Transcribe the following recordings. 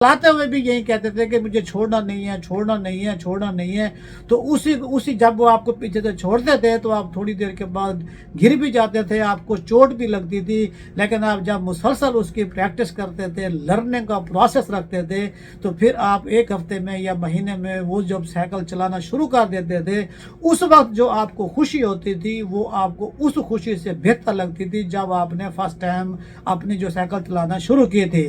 चलाते हुए भी यही कहते थे कि मुझे छोड़ना नहीं है, छोड़ना नहीं है, छोड़ना नहीं है। तो उसी जब वो आपको पीछे से छोड़ते थे तो आप थोड़ी देर के बाद गिर भी जाते थे, आपको चोट भी लगती थी। लेकिन आप जब मुसलसल उसकी प्रैक्टिस करते थे, लर्निंग का प्रोसेस रखते थे, तो फिर आप एक हफ्ते में या महीने में वो जब साइकिल चलाना शुरू कर देते थे, उस वक्त जो आपको खुशी होती थी वो आपको उस खुशी से बेहतर लगती थी जब आपने फर्स्ट टाइम अपनी जो साइकिल चलाना शुरू की थी।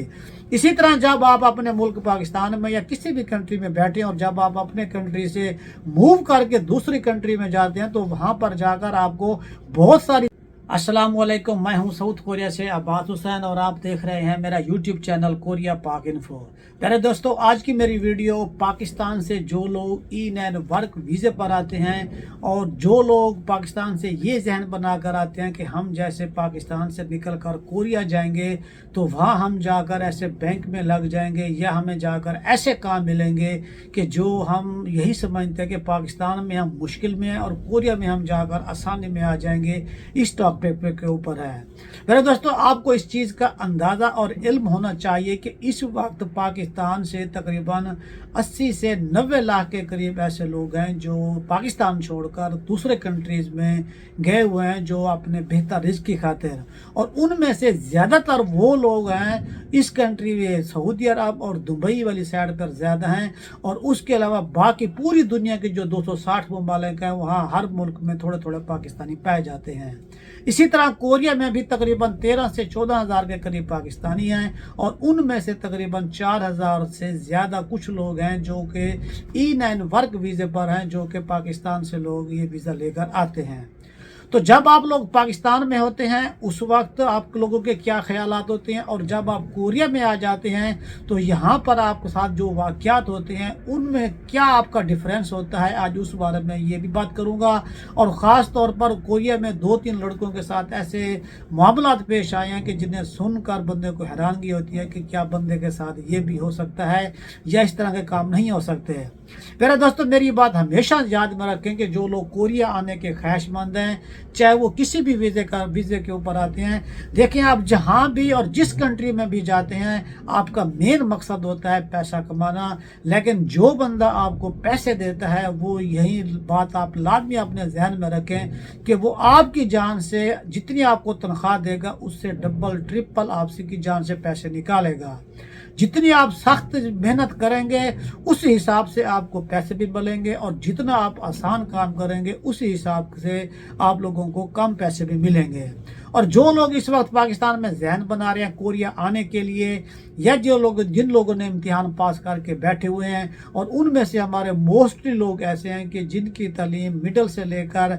इसी तरह जब आप अपने मुल्क पाकिस्तान में या किसी भी कंट्री में बैठे और जब आप अपने कंट्री से मूव करके दूसरी कंट्री में जाते हैं तो वहाँ पर जाकर आपको बहुत सारी अस्सलाम वालेकुम, मैं हूं साउथ कोरिया से अब्बास हुसैन और आप देख रहे हैं मेरा यूट्यूब चैनल कोरिया पाक इन्फो। प्यारे दोस्तों, आज की मेरी वीडियो पाकिस्तान से जो लोग ई-9 वर्क वीज़े पर आते हैं और जो लोग पाकिस्तान से ये जहन बना कर आते हैं कि हम जैसे पाकिस्तान से निकल कर कोरिया जाएंगे तो वहाँ हम जाकर ऐसे बैंक में लग जाएंगे या हमें जाकर ऐसे काम मिलेंगे कि जो हम यही समझते हैं कि पाकिस्तान में हम मुश्किल में हैं और कोरिया में हम जाकर आसानी में आ जाएंगे, इस टॉपिक के ऊपर है। मेरे दोस्तों, आपको इस चीज़ का अंदाज़ा और इल्म होना चाहिए कि इस वक्त पाकिस्तान से तकरीबन 80 से 90 लाख के करीब ऐसे लोग हैं जो पाकिस्तान छोड़कर दूसरे कंट्रीज़ में गए हुए हैं जो अपने बेहतर रिज़्क़ की खातिर, और उनमें से ज़्यादातर वो लोग हैं इस कंट्री में सऊदी अरब और दुबई वाली साइड पर ज़्यादा हैं, और उसके अलावा बाकी पूरी दुनिया के जो 260 ममालिक हैं वहाँ हर मुल्क में थोड़े थोड़े पाकिस्तानी पाए जाते हैं। इसी तरह कोरिया में भी तकरीबन 13 से 14 हज़ार के करीब पाकिस्तानी हैं और उनमें से तकरीबन 4,000 से ज़्यादा कुछ लोग हैं जो कि ई-9 वर्क वीज़े पर हैं, जो कि पाकिस्तान से लोग ये वीज़ा लेकर आते हैं। तो जब आप लोग पाकिस्तान में होते हैं उस वक्त आप लोगों के क्या ख्यालात होते हैं, और जब आप कोरिया में आ जाते हैं तो यहाँ पर आपके साथ जो वाक़यात होते हैं उनमें क्या आपका डिफरेंस होता है, आज उस बारे में ये भी बात करूँगा। और ख़ास तौर पर कोरिया में 2-3 लड़कों के साथ ऐसे मामलात पेश आए हैं कि जिन्हें सुनकर बंदे को हैरानगी होती है कि क्या बंदे के साथ ये भी हो सकता है या इस तरह के काम नहीं हो सकते। मेरे दोस्तों, मेरी बात हमेशा याद में रखें कि जो लोग कोरिया आने के ख्वाहिशमंद हैं, चाहे वो किसी भी वीज़े के ऊपर आते हैं, देखें आप जहां भी और जिस कंट्री में भी जाते हैं आपका मेन मकसद होता है पैसा कमाना। लेकिन जो बंदा आपको पैसे देता है वो यही बात आप लाजमी अपने जहन में रखें कि वो आपकी जान से जितनी आपको तनख्वाह देगा उससे डबल ट्रिपल आपकी जान से पैसे निकालेगा। जितनी आप सख्त मेहनत करेंगे उस हिसाब से आपको पैसे भी मिलेंगे, और जितना आप आसान काम करेंगे उसी हिसाब से आप लोगों को कम पैसे भी मिलेंगे। और जो लोग इस वक्त पाकिस्तान में जहन बना रहे हैं कोरिया आने के लिए, या जिन लोगों ने इम्तिहान पास करके बैठे हुए हैं, और उनमें से हमारे मोस्टली लोग ऐसे हैं कि जिनकी तालीम मिडिल से लेकर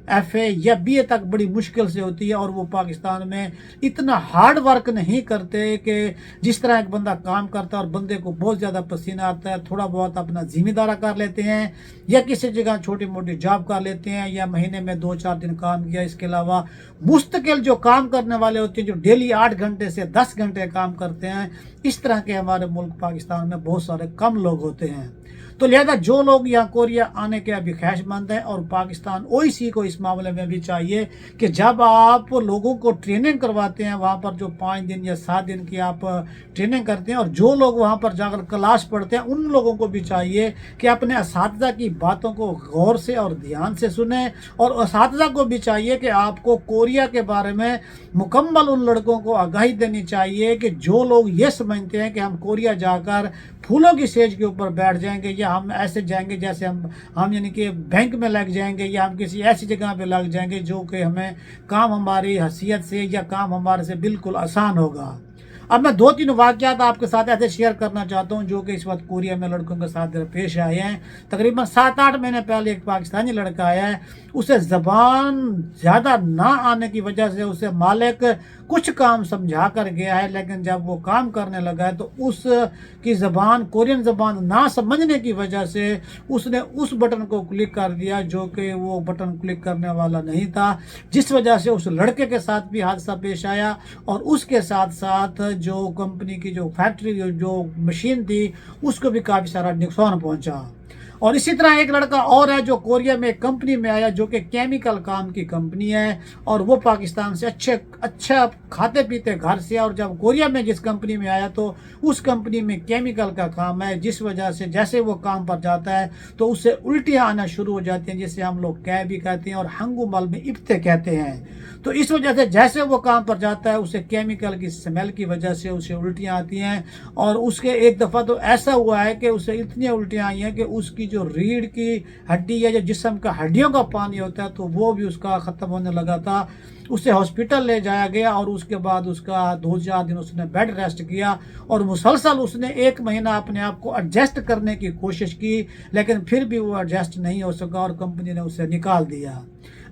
FA या BA तक बड़ी मुश्किल से होती है, और वो पाकिस्तान में इतना हार्ड वर्क नहीं करते कि जिस तरह एक बंदा काम करता है और बंदे को बहुत ज़्यादा पसीना आता है, थोड़ा बहुत अपना ज़िम्मेदारा कर लेते हैं या किसी जगह छोटी मोटी जॉब कर लेते हैं या महीने में 2-4 दिन काम किया। इसके अलावा मुस्तकिल जो काम करने वाले होते हैं जो डेली 8 घंटे से 10 घंटे काम करते हैं, इस तरह के हमारे मुल्क पाकिस्तान में बहुत सारे कम लोग होते हैं। तो लिहाजा जो लोग यहाँ कोरिया आने के अभी ख्वाहिशमंद हैं, और पाकिस्तान OIC को इस मामले में भी चाहिए कि जब आप लोगों को ट्रेनिंग करवाते हैं वहाँ पर जो 5 दिन या 7 दिन की आप ट्रेनिंग करते हैं, और जो लोग वहाँ पर जाकर क्लास पढ़ते हैं उन लोगों को भी चाहिए कि अपने असातिज़ा की बातों को गौर से और ध्यान से सुने, और असातिज़ा को भी चाहिए कि आपको कोरिया के बारे में मुकम्मल उन लड़कों को आगाही देनी चाहिए कि जो लोग ये समझते हैं कि हम कोरिया जाकर फूलों की सेज के ऊपर बैठ जाएंगे या हम ऐसे जाएंगे जैसे हम यानी कि बैंक में लग जाएंगे या हम किसी ऐसी जगह पे लग जाएंगे जो कि हमें काम हमारी हैसियत से या काम हमारे से बिल्कुल आसान होगा। अब मैं 2-3 वाक़यात आपके साथ ऐसे शेयर करना चाहता हूँ जो कि इस वक्त कोरिया में लड़कों के साथ पेश आए हैं। तकरीबन 7-8 महीने पहले एक पाकिस्तानी लड़का आया है, उसे ज़बान ज़्यादा ना आने की वजह से उसे मालिक कुछ काम समझा कर गया है, लेकिन जब वो काम करने लगा है तो उसकी ज़बान कोरियन ज़बान ना समझने की वजह से उसने उस बटन को क्लिक कर दिया जो कि वो बटन क्लिक करने वाला नहीं था, जिस वजह से उस लड़के के साथ भी हादसा पेश आया, और उसके साथ साथ जो कंपनी की जो फैक्ट्री जो मशीन थी उसको भी काफ़ी सारा नुकसान पहुंचा। اور اسی طرح ایک لڑکا اور ہے جو کوریا میں ایک کمپنی میں آیا جو کہ کیمیکل کام کی کمپنی ہے، اور وہ پاکستان سے اچھا کھاتے پیتے گھر سے، اور جب کوریا میں جس کمپنی میں آیا تو اس کمپنی میں کیمیکل کا کام ہے، جس وجہ سے جیسے وہ کام پر جاتا ہے تو اس سے الٹیاں آنا شروع ہو جاتی ہیں، جسے ہم لوگ کہہ بھی کہتے ہیں اور ہنگو مل میں ابتے کہتے ہیں۔ تو اس وجہ سے جیسے وہ کام پر جاتا ہے اسے کیمیکل کی سمیل کی وجہ سے اسے الٹیاں آتی ہیں، اور اس کے ایک دفعہ تو ایسا ہوا ہے کہ اسے اتنی الٹیاں آئی ہیں کہ اس کی جو ریڑھ کی ہڈی ہے، جو جسم کا ہڈیوں کا پانی ہوتا ہے، تو وہ بھی اس کا ختم ہونے لگا تھا۔ اسے ہاسپٹل لے جایا گیا، اور اس کے بعد اس کا 2-4 دن اس نے بیڈ ریسٹ کیا، اور مسلسل اس نے 1 مہینہ اپنے آپ کو ایڈجسٹ کرنے کی کوشش کی، لیکن پھر بھی وہ ایڈجسٹ نہیں ہو سکا اور کمپنی نے اسے نکال دیا۔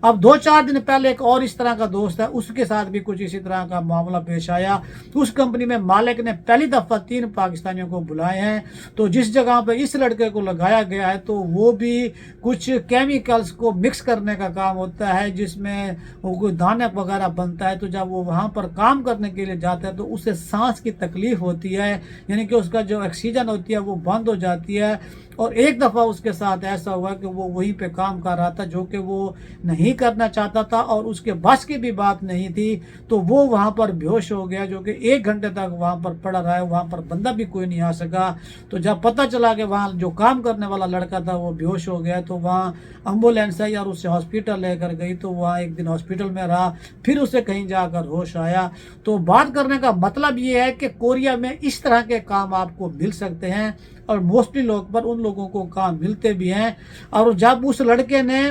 اب 2-4 دن پہلے ایک اور اس طرح کا دوست ہے، اس کے ساتھ بھی کچھ اسی طرح کا معاملہ پیش آیا۔ اس کمپنی میں مالک نے پہلی دفعہ 3 پاکستانیوں کو بلائے ہیں، تو جس جگہ پہ اس لڑکے کو لگایا گیا ہے تو وہ بھی کچھ کیمیکلز کو مکس کرنے کا کام ہوتا ہے، جس میں کوئی دانے وغیرہ بنتا ہے۔ تو جب وہ وہاں پر کام کرنے کے لیے جاتا ہے تو اسے سانس کی تکلیف ہوتی ہے، یعنی کہ اس کا جو آکسیجن ہوتی ہے وہ بند ہو جاتی ہے۔ اور ایک دفعہ اس کے ساتھ ایسا ہوا کہ وہ وہیں پہ کام کر رہا تھا جو کہ وہ نہیں کرنا چاہتا تھا، اور اس کے بس کی بھی بات نہیں تھی، تو وہ وہاں پر بے ہوش ہو گیا، جو کہ 1 گھنٹے تک وہاں پر پڑا رہا ہے، وہاں پر بندہ بھی کوئی نہیں آ سکا۔ تو جب پتہ چلا کہ وہاں جو کام کرنے والا لڑکا تھا وہ بے ہوش ہو گیا، تو وہاں ایمبولینس آئی اور اسے ہاسپٹل لے کر گئی، تو وہاں 1 دن ہاسپٹل میں رہا، پھر اسے کہیں جا کر ہوش آیا۔ تو بات کرنے کا مطلب یہ ہے کہ کوریا میں اس طرح کے کام آپ کو مل سکتے ہیں، اور موسٹلی لوگ پر ان لوگوں کو کام ملتے بھی ہیں۔ اور جب اس لڑکے نے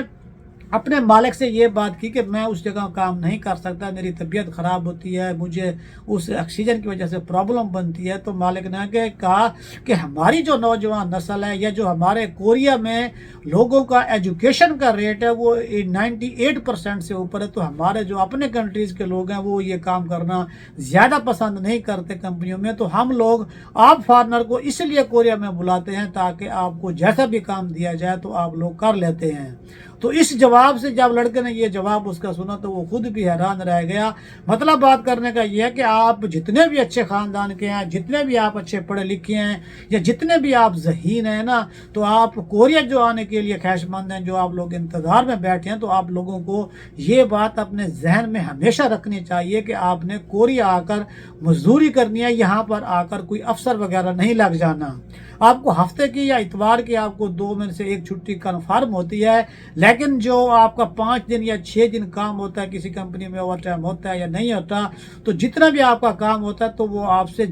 اپنے مالک سے یہ بات کی کہ میں اس جگہ کام نہیں کر سکتا، میری طبیعت خراب ہوتی ہے، مجھے اس آکسیجن کی وجہ سے پرابلم بنتی ہے، تو مالک نے کہا کہ ہماری جو نوجوان نسل ہے، یا جو ہمارے کوریا میں لوگوں کا ایجوکیشن کا ریٹ ہے وہ 98% سے اوپر ہے، تو ہمارے جو اپنے کنٹریز کے لوگ ہیں وہ یہ کام کرنا زیادہ پسند نہیں کرتے کمپنیوں میں، تو ہم لوگ آپ فارنر کو اس لیے کوریا میں بلاتے ہیں تاکہ آپ کو جیسا بھی کام دیا جائے تو آپ لوگ کر لیتے ہیں۔ تو اس جواب سے جب لڑکے نے یہ جواب اس کا سنا تو وہ خود بھی حیران رہ گیا۔ مطلب بات کرنے کا یہ ہے کہ آپ جتنے بھی اچھے خاندان کے ہیں، جتنے بھی آپ اچھے پڑھے لکھے ہیں، یا جتنے بھی آپ ذہین ہیں نا، تو آپ کوریا جو آنے کے لیے خواہش مند ہیں، جو آپ لوگ انتظار میں بیٹھے ہیں، تو آپ لوگوں کو یہ بات اپنے ذہن میں ہمیشہ رکھنی چاہیے کہ آپ نے کوریا آ کر مزدوری کرنی ہے، یہاں پر آ کر کوئی افسر وغیرہ نہیں لگ جانا۔ آپ کو ہفتے کی یا اتوار کی آپ کو 2 میں سے 1 چھٹی کنفرم ہوتی ہے، لیکن جو آپ کا 5 دن یا 6 دن کام ہوتا ہے، کسی کمپنی میں اوور ٹائم ہوتا ہے یا نہیں ہوتا، تو جتنا بھی آپ کا کام ہوتا ہے تو وہ آپ کے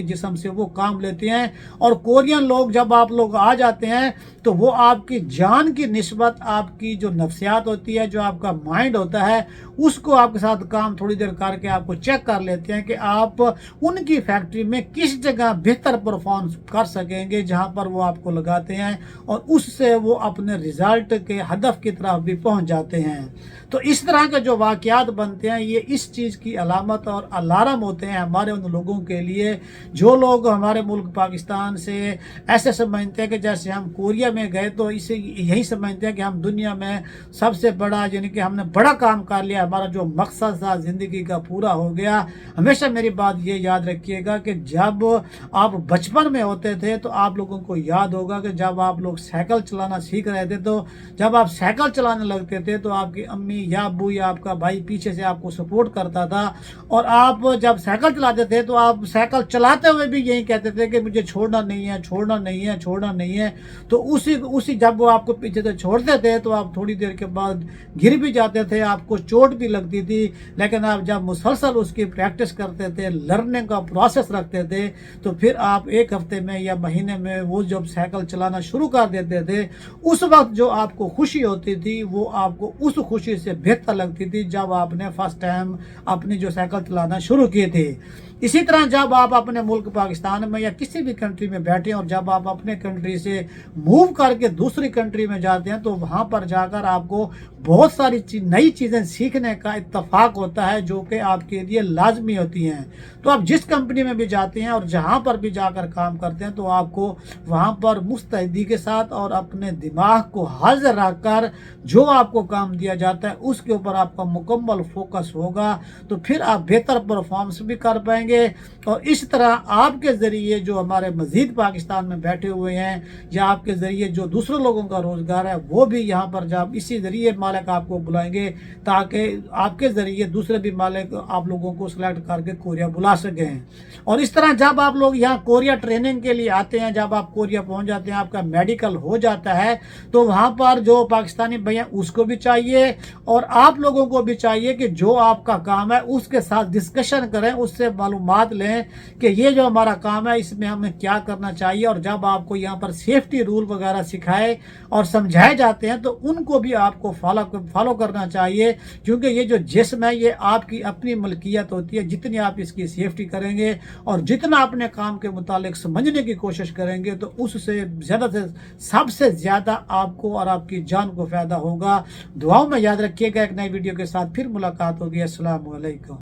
جسم سے وہ کام لیتے ہیں۔ اور کورین لوگ جب آپ لوگ آ جاتے ہیں تو وہ آپ کی جان کی نسبت آپ کی جو نفسیات ہوتی ہے، جو آپ کا مائنڈ ہوتا ہے، اس کو آپ کے ساتھ کام تھوڑی دیر کر کے آپ کو چیک کر لیتے ہیں کہ آپ ان کی فیکٹری میں کس جگہ بہتر پرفارم کر سکیں گے، جہاں پر وہ آپ کو لگاتے ہیں، اور اس سے وہ اپنے رزلٹ کے ہدف کی طرف بھی پہنچ جاتے ہیں۔ تو اس طرح کے جو واقعات بنتے ہیں یہ اس چیز کی علامت اور الارم ہوتے ہیں ہمارے ان لوگوں کے لیے جو لوگ ہمارے ملک پاکستان سے ایسے سمجھتے ہیں کہ جیسے ہم کوریا میں گئے تو اسے یہی سمجھتے ہیں کہ ہم دنیا میں سب سے بڑا، یعنی کہ ہم نے بڑا کام کر لیا، ہمارا جو مقصد تھا زندگی کا پورا ہو گیا۔ ہمیشہ میری بات یہ یاد رکھیے گا کہ جب آپ بچپن میں ہوتے تھے تو آپ لوگوں کو یاد ہوگا کہ جب آپ لوگ سائیکل چلانا سیکھ رہے تھے، تو جب آپ سائیکل چلانے لگتے تھے تو آپ کی امی یا ابو یا آپ کا بھائی پیچھے سے آپ کو سپورٹ کرتا تھا، اور آپ جب سائیکل چلاتے تھے تو آپ سائیکل چلاتے ہوئے بھی یہی کہتے تھے کہ مجھے چھوڑنا نہیں ہے، چھوڑنا نہیں ہے، چھوڑنا نہیں ہے۔ تو اسی جب وہ آپ کو پیچھے سے چھوڑتے تھے تو آپ تھوڑی دیر کے بعد گر بھی جاتے تھے، آپ کو چوٹ بھی لگتی تھی، لیکن آپ جب مسلسل اس کی پریکٹس کرتے تھے، لرننگ کا پروسیس رکھتے تھے، تو پھر آپ 1 ہفتے میں یا مہینے میں وہ جب سائیکل چلانا شروع کر دیتے تھے، اس وقت جو آپ کو خوشی ہوتی تھی وہ آپ کو اس خوشی سے بہتر لگتی تھی جب آپ نے فرسٹ ٹائم اپنی جو سائیکل چلانا شروع کی تھی۔ اسی طرح جب آپ اپنے ملک پاکستان میں یا کسی بھی کنٹری میں بیٹھے اور جب آپ اپنے کنٹری سے موو کر کے دوسری کنٹری میں جاتے ہیں تو وہاں پر جا کر آپ کو بہت ساری نئی چیزیں سیکھنے کا اتفاق ہوتا ہے جو کہ آپ کے لیے لازمی ہوتی ہیں۔ تو آپ جس کمپنی میں بھی جاتے ہیں اور جہاں پر بھی جا کر کام کرتے ہیں تو آپ کو وہاں پر مستعدی کے ساتھ اور اپنے دماغ کو حاضر رکھ کر جو آپ کو کام دیا جاتا ہے اس کے اوپر آپ کا مکمل فوکس ہوگا، تو پھر آپ بہتر پرفارمنس بھی کر پائیں گے करेंगे। और इस तरह आपके ज़रिए जो हमारे मज़ीद पाकिस्तान में बैठे हुए हैं या आपके ज़रिए जो दूसरे लोगों का रोज़गार है वो भी यहाँ पर जब इसी ज़रिए मालिक आपको बुलाएंगे ताकि आपके ज़रिए दूसरे भी मालिक आप लोगों को सेलेक्ट करके कोरिया बुला सकें। और इस तरह जब आप लोग यहाँ कोरिया ट्रेनिंग के लिए आते हैं, जब आप कोरिया पहुँच जाते हैं, आपका मेडिकल हो जाता है, तो वहाँ पर जो पाकिस्तानी भैया उसको भी चाहिए और आप लोगों को भी चाहिए कि जो आपका काम है उसके साथ डिस्कशन करें, उससे मालूमात लें कि ये जो हमारा काम है इसमें हमें क्या करना चाहिए। और जब आपको यहाँ पर सेफ्टी रूल वगैरह सिखाए और समझाए जाते हैं तो उनको भी आपको फॉलो करना चाहिए, क्योंकि ये जो जिस्म है ये आपकी अपनी मलकियत होती है। जितनी आप इसकी सेफ्टी करेंगे और जितना अपने काम के मुतालिक समझने की कोशिश करेंगे तो उससे ज़्यादा से सबसे ज़्यादा आपको और आपकी जान को फ़ायदा होगा। दुआओं में याद रखिएगा। एक नई वीडियो के साथ फिर मुलाकात होगी। अस्सलाम वालेकुम।